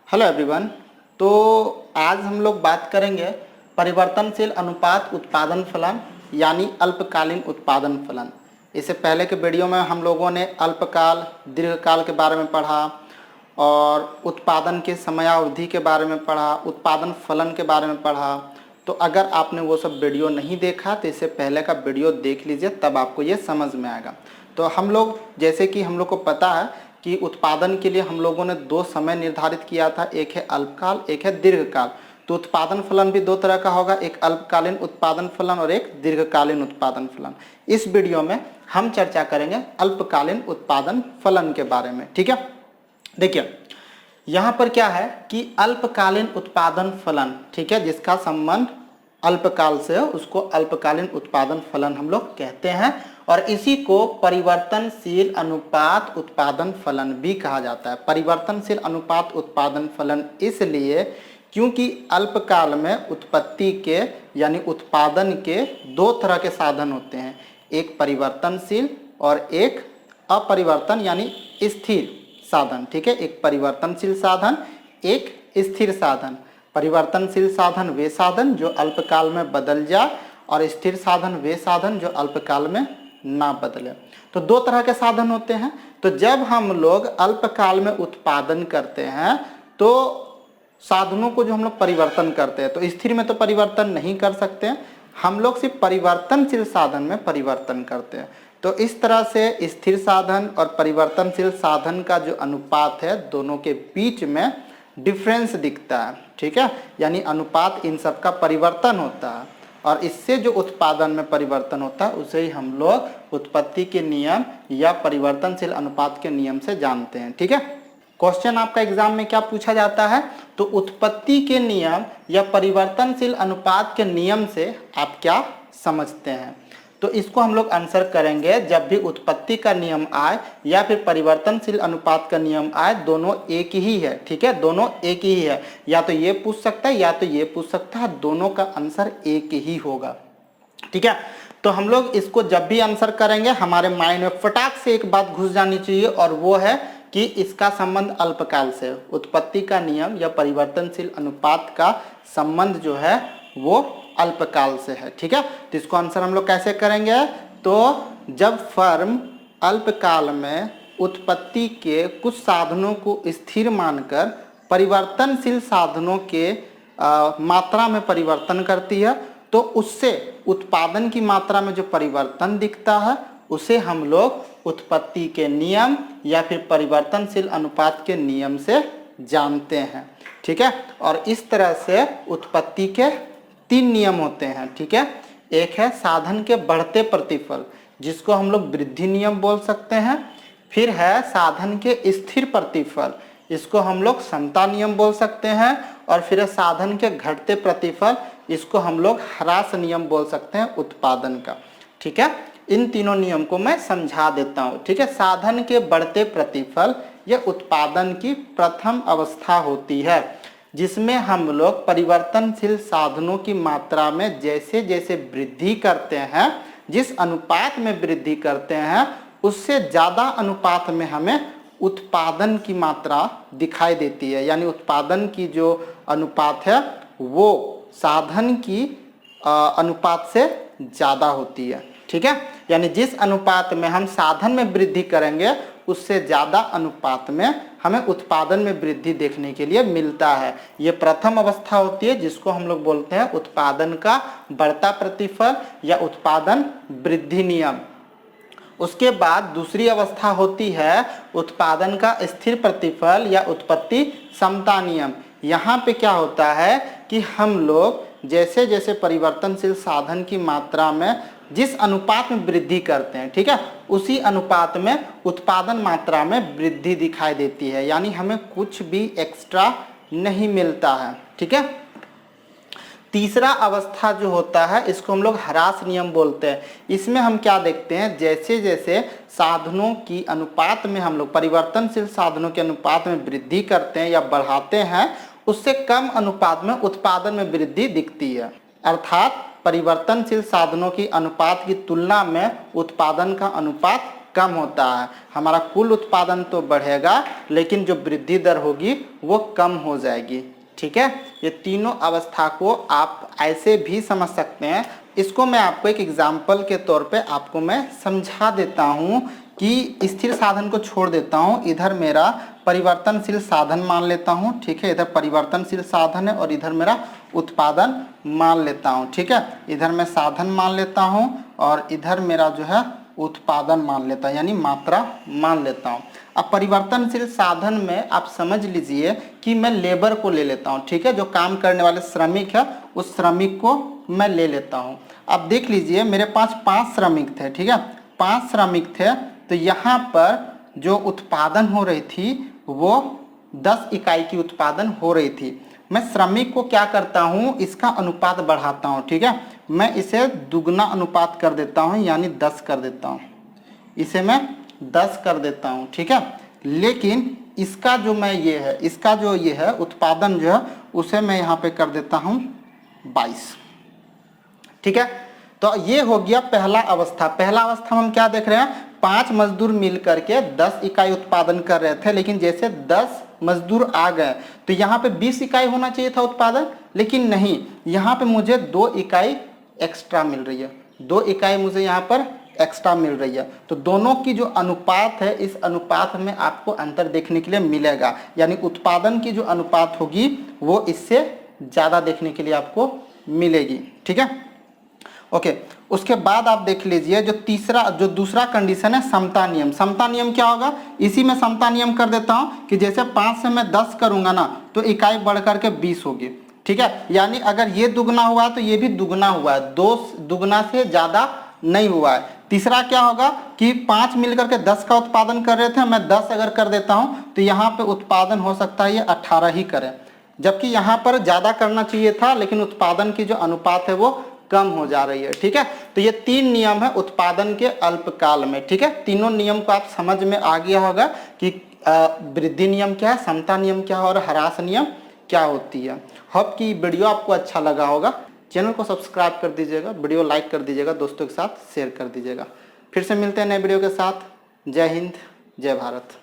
Hello everyone. तो आज हम लोग बात करेंगे परिवर्तनशील अनुपात उत्पादन फलन यानी अल्पकालीन उत्पादन फलन। इससे पहले के वीडियो में हम लोगों ने अल्पकाल दीर्घकाल के बारे में पढ़ा और उत्पादन के समयावधि के बारे में पढ़ा, उत्पादन फलन के बारे में पढ़ा। तो अगर आपने वो सब वीडियो नहीं देखा तो इससे पहले का वीडियो देख लीजिए, तब आपको ये समझ में आएगा। तो हम लोग जैसे कि हम लोग को पता है कि उत्पादन के लिए हम लोगों ने दो समय निर्धारित किया था, एक है अल्पकाल, एक है दीर्घकाल। तो उत्पादन फलन भी दो तरह का होगा, एक अल्पकालीन उत्पादन फलन और एक दीर्घकालीन उत्पादन फलन। इस वीडियो में हम चर्चा करेंगे अल्पकालीन उत्पादन फलन के बारे में। ठीक है, देखिए यहाँ पर क्या है कि अल्पकालीन उत्पादन फलन, ठीक है, जिसका संबंध अल्पकाल से है उसको अल्पकालीन उत्पादन फलन हम लोग कहते हैं। और इसी को परिवर्तनशील अनुपात उत्पादन फलन भी कहा जाता है। परिवर्तनशील अनुपात उत्पादन फलन इसलिए क्योंकि अल्पकाल में उत्पत्ति के यानी उत्पादन के दो तरह के साधन होते हैं, एक परिवर्तनशील और एक अपरिवर्तन यानी स्थिर साधन। ठीक है, एक परिवर्तनशील साधन, एक स्थिर साधन। परिवर्तनशील साधन वे साधन जो अल्पकाल में बदल जाए और स्थिर साधन वे साधन जो अल्पकाल में ना बदले। तो दो तरह के साधन होते हैं। तो जब हम लोग अल्पकाल में उत्पादन करते हैं तो साधनों को जो हम लोग परिवर्तन करते हैं, तो स्थिर में तो परिवर्तन नहीं कर सकते हैं, हम लोग सिर्फ परिवर्तनशील साधन में परिवर्तन करते हैं। तो इस तरह से स्थिर साधन और परिवर्तनशील साधन का जो अनुपात है दोनों के बीच में डिफरेंस दिखता है। ठीक है, यानी अनुपात इन सब का परिवर्तन होता है और इससे जो उत्पादन में परिवर्तन होता है उसे ही हम लोग उत्पत्ति के नियम या परिवर्तनशील अनुपात के नियम से जानते हैं। ठीक है, क्वेश्चन आपका एग्जाम में क्या पूछा जाता है, तो उत्पत्ति के नियम या परिवर्तनशील अनुपात के नियम से आप क्या समझते हैं। तो इसको हम लोग आंसर करेंगे जब भी उत्पत्ति का नियम आए या फिर परिवर्तनशील अनुपात का नियम आए, दोनों एक ही है। ठीक है, दोनों एक ही है, या तो ये पूछ सकता है या तो ये पूछ सकता है, दोनों का आंसर एक ही होगा। ठीक है, तो हम लोग इसको जब भी आंसर करेंगे हमारे माइंड में फटाक से एक बात घुस जानी चाहिए और वो है कि इसका संबंध अल्पकाल से, उत्पत्ति का नियम या परिवर्तनशील अनुपात का संबंध जो है वो अल्पकाल से है। ठीक है, तो इसको आंसर हम लोग कैसे करेंगे, तो जब फर्म अल्पकाल में उत्पत्ति के कुछ साधनों को स्थिर मानकर परिवर्तनशील साधनों के मात्रा में परिवर्तन करती है, तो उससे उत्पादन की मात्रा में जो परिवर्तन दिखता है उसे हम लोग उत्पत्ति के नियम या फिर परिवर्तनशील अनुपात के नियम से जानते हैं। ठीक है, और इस तरह से उत्पत्ति के तीन नियम होते हैं। ठीक है, एक है साधन के बढ़ते प्रतिफल जिसको हम लोग वृद्धि नियम बोल सकते हैं, फिर है साधन के स्थिर प्रतिफल इसको हम लोग समता नियम बोल सकते हैं, और फिर है साधन के घटते प्रतिफल इसको हम लोग ह्रास नियम बोल सकते हैं उत्पादन का। ठीक है, इन तीनों नियम को मैं समझा देता हूँ। ठीक है, साधन के बढ़ते प्रतिफल यह उत्पादन की प्रथम अवस्था होती है जिसमें हम लोग परिवर्तनशील साधनों की मात्रा में जैसे जैसे वृद्धि करते हैं, जिस अनुपात में वृद्धि करते हैं उससे ज़्यादा अनुपात में हमें उत्पादन की मात्रा दिखाई देती है। यानी उत्पादन की जो अनुपात है वो साधन की अनुपात से ज़्यादा होती है। ठीक है, यानी जिस अनुपात में हम साधन में वृद्धि करेंगे उससे ज़्यादा अनुपात में हमें उत्पादन में वृद्धि देखने के लिए मिलता है। ये प्रथम अवस्था होती है जिसको हम लोग बोलते हैं उत्पादन का बढ़ता प्रतिफल या उत्पादन वृद्धि नियम। उसके बाद दूसरी अवस्था होती है उत्पादन का स्थिर प्रतिफल या उत्पत्ति समता नियम। यहाँ पे क्या होता है कि हम लोग जैसे जैसे परिवर्तनशील साधन की मात्रा में जिस अनुपात में वृद्धि करते हैं, ठीक है, उसी अनुपात में उत्पादन मात्रा में वृद्धि दिखाई देती है, यानी हमें कुछ भी एक्स्ट्रा नहीं मिलता है। ठीक है, तीसरा अवस्था जो होता है इसको हम लोग ह्रास नियम बोलते हैं। इसमें हम क्या देखते हैं, जैसे जैसे साधनों की अनुपात में हम लोग परिवर्तनशील साधनों के अनुपात में वृद्धि करते हैं या बढ़ाते हैं उससे कम अनुपात में उत्पादन में वृद्धि दिखती है। अर्थात परिवर्तनशील साधनों की अनुपात की तुलना में उत्पादन का अनुपात कम होता है। हमारा कुल उत्पादन तो बढ़ेगा लेकिन जो वृद्धि दर होगी वो कम हो जाएगी। ठीक है, ये तीनों अवस्था को आप ऐसे भी समझ सकते हैं। इसको मैं आपको एक एग्जाम्पल के तौर पे आपको मैं समझा देता हूँ कि स्थिर साधन को छोड़ देता हूँ, इधर मेरा परिवर्तनशील साधन मान लेता हूँ। ठीक है, इधर परिवर्तनशील साधन है और इधर मेरा उत्पादन मान लेता हूँ। ठीक है, इधर मैं साधन मान लेता हूँ और इधर मेरा जो है उत्पादन मान लेता है, यानी मात्रा मान लेता हूँ। अब परिवर्तनशील साधन में आप समझ लीजिए कि मैं लेबर को ले लेता हूँ। ठीक है, जो काम करने वाले श्रमिक है उस श्रमिक को मैं ले लेता हूँ। अब देख लीजिए मेरे पास 5 श्रमिक थे। ठीक है, 5 श्रमिक थे, तो यहाँ पर जो उत्पादन हो रही थी वो 10 इकाई की उत्पादन हो रही थी। मैं श्रमिक को क्या करता हूँ, इसका अनुपात बढ़ाता हूँ। ठीक है, मैं इसे दुगना अनुपात कर देता हूँ, यानी 10 कर देता हूँ, इसे मैं 10 कर देता हूँ। ठीक है, लेकिन इसका जो मैं ये है, इसका जो ये है उत्पादन जो है उसे मैं यहाँ पे कर देता हूँ 22। ठीक है, तो ये हो गया पहला अवस्था। पहला अवस्था में हम क्या देख रहे हैं, 5 मजदूर मिल करके 10 इकाई उत्पादन कर रहे थे, लेकिन जैसे 10 मजदूर आ गए तो यहाँ पे 20 इकाई होना चाहिए था उत्पादन, लेकिन नहीं, यहाँ पे मुझे 2 इकाई एक्स्ट्रा मिल रही है। 2 इकाई मुझे यहाँ पर एक्स्ट्रा मिल रही है। तो दोनों की जो अनुपात है, इस अनुपात में आपको अंतर देखने के लिए मिलेगा, यानी उत्पादन की जो अनुपात होगी वो इससे ज़्यादा देखने के लिए आपको मिलेगी। ठीक है, ओके। उसके बाद आप देख लीजिए जो दूसरा कंडीशन है समता नियम। समता नियम क्या होगा, इसी में समता नियम कर देता हूँ कि जैसे 5 से मैं 10 करूँगा ना तो इकाई बढ़ करके 20 होगी। ठीक है, यानी अगर ये दुगना हुआ है तो ये भी दुगना हुआ है, 2 दुगना से ज़्यादा नहीं हुआ है। तीसरा क्या होगा कि 5 मिलकर के 10 का उत्पादन कर रहे थे, मैं 10 अगर कर देता हूँ तो यहाँ पे उत्पादन हो सकता है ये 18 ही करें, जबकि यहाँ पर ज़्यादा करना चाहिए था, लेकिन उत्पादन की जो अनुपात है वो कम हो जा रही है। ठीक है, तो ये 3 नियम है उत्पादन के अल्पकाल में। ठीक है, तीनों नियम को आप समझ में आ गया होगा कि वृद्धि नियम क्या है, समता नियम क्या है और ह्रास नियम क्या होती है। होप कि वीडियो आपको अच्छा लगा होगा। चैनल को सब्सक्राइब कर दीजिएगा, वीडियो लाइक कर दीजिएगा, दोस्तों के साथ शेयर कर दीजिएगा। फिर से मिलते हैं नए वीडियो के साथ। जय हिंद, जय भारत।